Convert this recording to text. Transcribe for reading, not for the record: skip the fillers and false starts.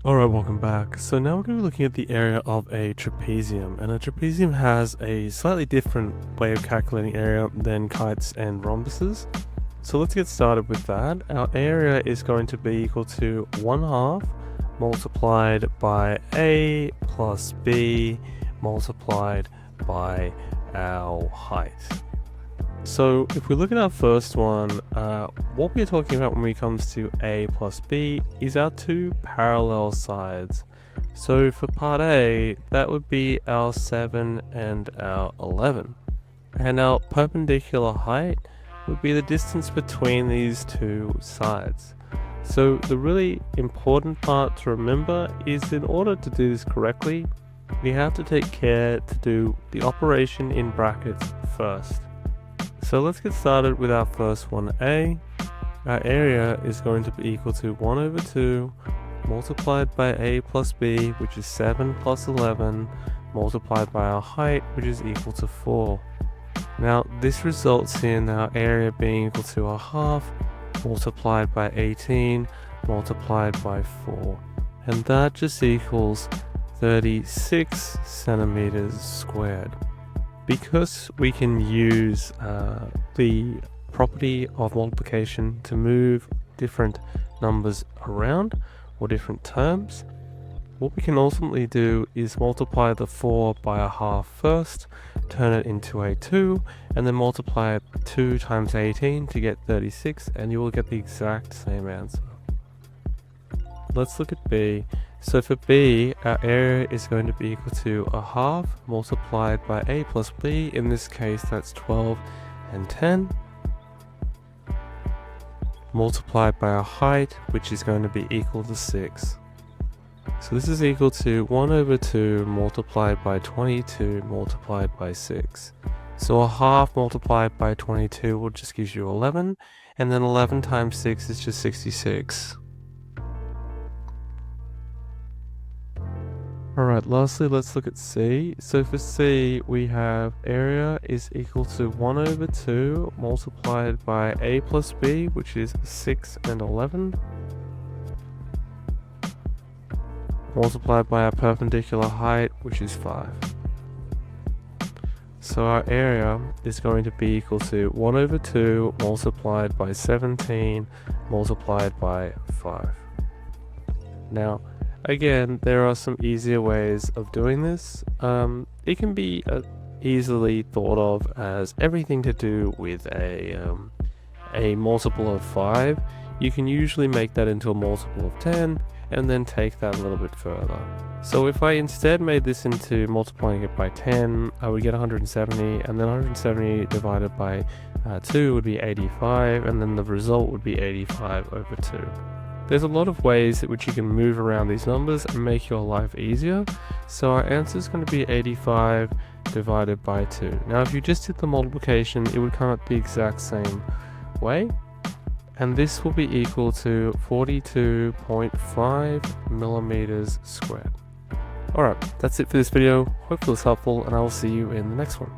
Alright, welcome back. So now we're going to be looking at the area of a trapezium, and a trapezium has a slightly different way of calculating area than kites and rhombuses. So let's get started with that. Our area is going to be equal to 1/2 multiplied by A plus B multiplied by our height. So if we look at our first one, what we're talking about when it comes to A plus B is our two parallel sides. So for part A, that would be our 7 and our 11. And our perpendicular height would be the distance between these two sides. So the really important part to remember is, in order to do this correctly, we have to take care to do the operation in brackets first. So let's get started with our first one, A. Our area is going to be equal to 1/2 multiplied by A plus B, which is 7 plus 11, multiplied by our height, which is equal to 4. Now this results in our area being equal to 1/2 multiplied by 18 multiplied by 4. And that just equals 36 centimeters squared. Because we can use the property of multiplication to move different numbers around, or different terms, what we can ultimately do is multiply the 4 by 1/2 first, turn it into a 2, and then multiply it 2 times 18 to get 36, and you will get the exact same answer. Let's look at B. So for B, our area is going to be equal to 1/2 multiplied by A plus B. In this case, that's 12 and 10. Multiplied by our height, which is going to be equal to 6. So this is equal to 1/2 multiplied by 22 multiplied by 6. So 1/2 multiplied by 22 will just give you 11, and then 11 times 6 is just 66. Alright, lastly let's look at C. So for C, we have area is equal to 1/2 multiplied by A plus B, which is 6 and 11, multiplied by our perpendicular height, which is 5. So our area is going to be equal to 1/2 multiplied by 17 multiplied by 5. Now, again, there are some easier ways of doing this. It can be easily thought of as everything to do with a multiple of 5. You can usually make that into a multiple of 10 and then take that a little bit further. So if I instead made this into multiplying it by 10, I would get 170, and then 170 divided by 2 would be 85, and then the result would be 85/2. There's a lot of ways in which you can move around these numbers and make your life easier. So our answer is going to be 85 divided by 2. Now if you just did the multiplication, it would come out the exact same way. And this will be equal to 42.5 millimeters squared. Alright, that's it for this video. Hopefully it's helpful, and I will see you in the next one.